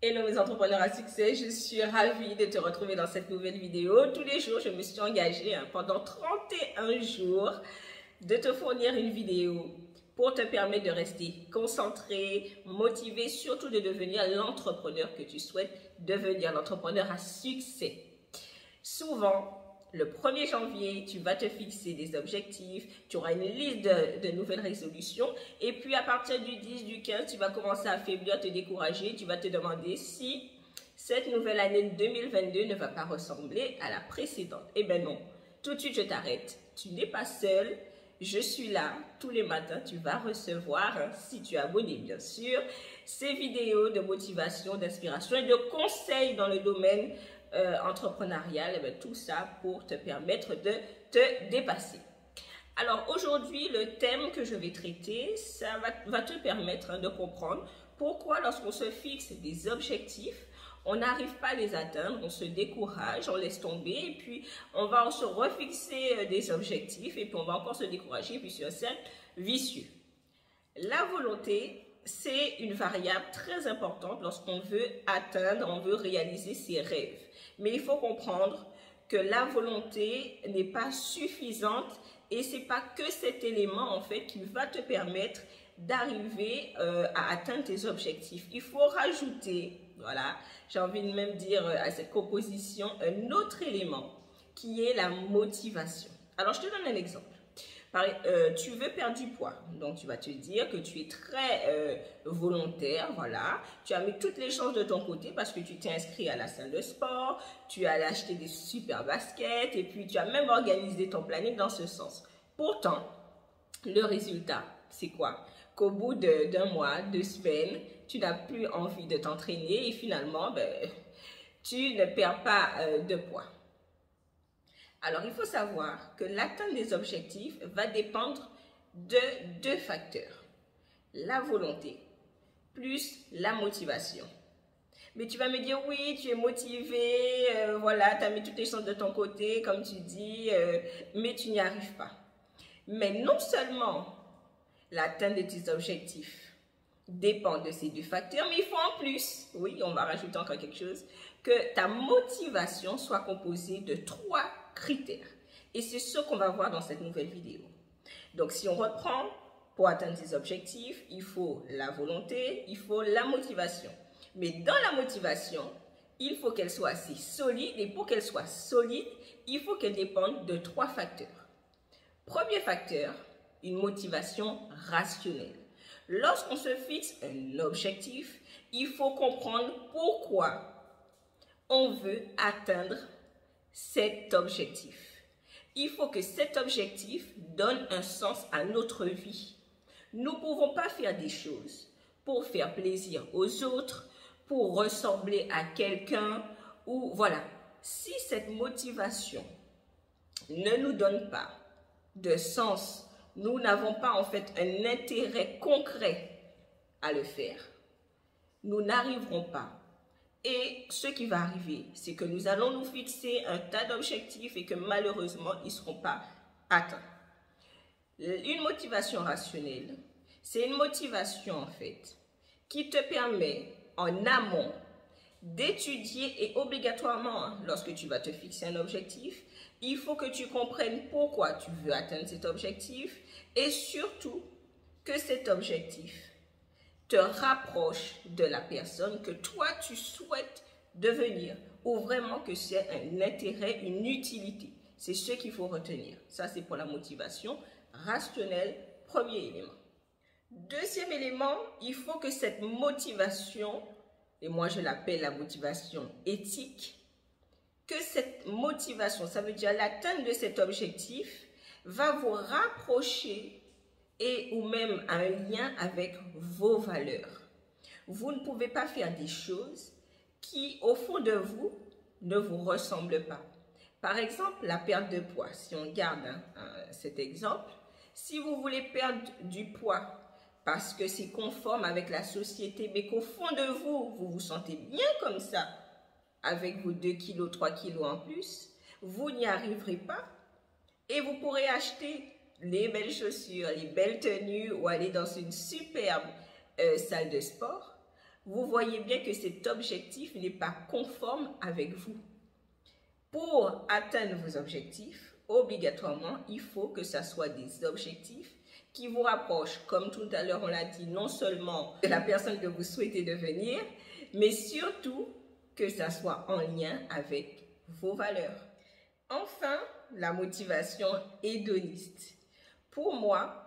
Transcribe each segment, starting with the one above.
Hello mes entrepreneurs à succès, je suis ravie de te retrouver dans cette nouvelle vidéo. Tous les jours, je me suis engagée pendant 31 jours de te fournir une vidéo pour te permettre de rester concentré, motivé, surtout de devenir l'entrepreneur que tu souhaites devenir, l'entrepreneur à succès. Souvent, le 1er janvier, tu vas te fixer des objectifs, tu auras une liste de nouvelles résolutions et puis à partir du 10, du 15, tu vas commencer à faiblir, te décourager, tu vas te demander si cette nouvelle année 2022 ne va pas ressembler à la précédente. Eh bien non, tout de suite je t'arrête, tu n'es pas seul, je suis là tous les matins, tu vas recevoir, si tu es abonné bien sûr, ces vidéos de motivation, d'inspiration et de conseils dans le domaine entrepreneurial, tout ça pour te permettre de te dépasser. Alors aujourd'hui, le thème que je vais traiter, ça va te permettre de comprendre pourquoi lorsqu'on se fixe des objectifs, on n'arrive pas à les atteindre, on se décourage, on laisse tomber et puis on va se refixer des objectifs et puis on va encore se décourager et puis c'est un cercle vicieux. La volonté, c'est une variable très importante lorsqu'on veut atteindre, on veut réaliser ses rêves. Mais il faut comprendre que la volonté n'est pas suffisante et ce n'est pas que cet élément en fait qui va te permettre d'arriver à atteindre tes objectifs. Il faut rajouter, voilà, j'ai envie de même dire à cette composition, un autre élément qui est la motivation. Alors je te donne un exemple. Tu veux perdre du poids, donc tu vas te dire que tu es très volontaire, voilà, tu as mis toutes les chances de ton côté parce que tu t'es inscrit à la salle de sport, tu as acheté des super baskets et puis tu as même organisé ton planning dans ce sens. Pourtant, le résultat, c'est quoi? Qu'au bout d'un mois, 2 semaines, tu n'as plus envie de t'entraîner et finalement, tu ne perds pas de poids. Alors, il faut savoir que l'atteinte des objectifs va dépendre de 2 facteurs. La volonté plus la motivation. Mais tu vas me dire, oui, tu es motivé, voilà, tu as mis toutes les chances de ton côté, comme tu dis, mais tu n'y arrives pas. Mais non seulement l'atteinte de tes objectifs dépend de ces 2 facteurs, mais il faut en plus, oui, on va rajouter encore quelque chose, que ta motivation soit composée de 3 critères. Et c'est ce qu'on va voir dans cette nouvelle vidéo. Donc, si on reprend, pour atteindre ses objectifs, il faut la volonté, il faut la motivation. Mais dans la motivation, il faut qu'elle soit assez solide. Et pour qu'elle soit solide, il faut qu'elle dépende de 3 facteurs. Premier facteur, une motivation rationnelle. Lorsqu'on se fixe un objectif, il faut comprendre pourquoi on veut atteindre cet objectif. Il faut que cet objectif donne un sens à notre vie. Nous ne pouvons pas faire des choses pour faire plaisir aux autres, pour ressembler à quelqu'un ou voilà. Si cette motivation ne nous donne pas de sens, nous n'avons pas en fait un intérêt concret à le faire, nous n'arriverons pas. Et ce qui va arriver, c'est que nous allons nous fixer un tas d'objectifs et que malheureusement, ils ne seront pas atteints. Une motivation rationnelle, c'est une motivation en fait qui te permet en amont d'étudier et obligatoirement, lorsque tu vas te fixer un objectif, il faut que tu comprennes pourquoi tu veux atteindre cet objectif et surtout que cet objectif te rapproche de la personne que toi tu souhaites devenir ou vraiment que c'est un intérêt, une utilité. C'est ce qu'il faut retenir. Ça, c'est pour la motivation rationnelle, premier élément. Deuxième élément, il faut que cette motivation, et moi je l'appelle la motivation éthique, que cette motivation, ça veut dire l'atteinte de cet objectif, va vous rapprocher et ou même un lien avec vos valeurs. Vous ne pouvez pas faire des choses qui, au fond de vous, ne vous ressemblent pas. Par exemple, la perte de poids. Si on garde cet exemple, si vous voulez perdre du poids parce que c'est conforme avec la société, mais qu'au fond de vous, vous vous sentez bien comme ça, avec vos 2 kilos, 3 kilos en plus, vous n'y arriverez pas et vous pourrez acheter les belles chaussures, les belles tenues ou aller dans une superbe salle de sport. vous voyez bien que cet objectif n'est pas conforme avec vous. Pour atteindre vos objectifs, obligatoirement, il faut que ce soit des objectifs qui vous rapprochent, comme tout à l'heure on l'a dit, non seulement de la personne que vous souhaitez devenir, mais surtout que ça soit en lien avec vos valeurs. Enfin, la motivation hédoniste. Pour moi,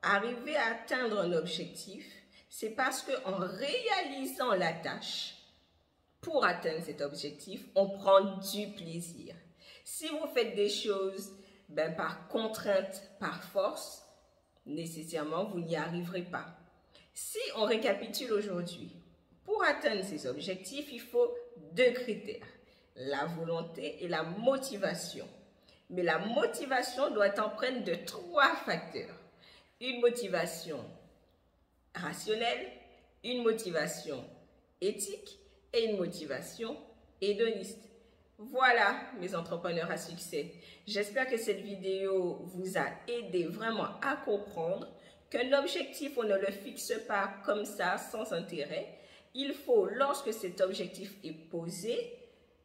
arriver à atteindre un objectif, c'est parce qu'en réalisant la tâche, pour atteindre cet objectif, on prend du plaisir. Si vous faites des choses par contrainte, par force, nécessairement, vous n'y arriverez pas. Si on récapitule aujourd'hui, pour atteindre ces objectifs, il faut 2 critères, la volonté et la motivation. Mais la motivation doit être empreinte de 3 facteurs. Une motivation rationnelle, une motivation éthique et une motivation hédoniste. Voilà mes entrepreneurs à succès. J'espère que cette vidéo vous a aidé vraiment à comprendre qu'un objectif, on ne le fixe pas comme ça, sans intérêt. Il faut, lorsque cet objectif est posé,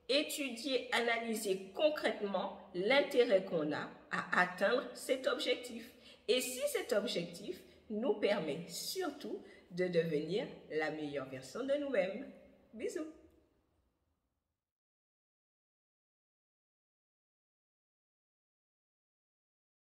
étudier, analyser concrètement l'intérêt qu'on a à atteindre cet objectif. Et si cet objectif nous permet surtout de devenir la meilleure version de nous-mêmes. Bisous.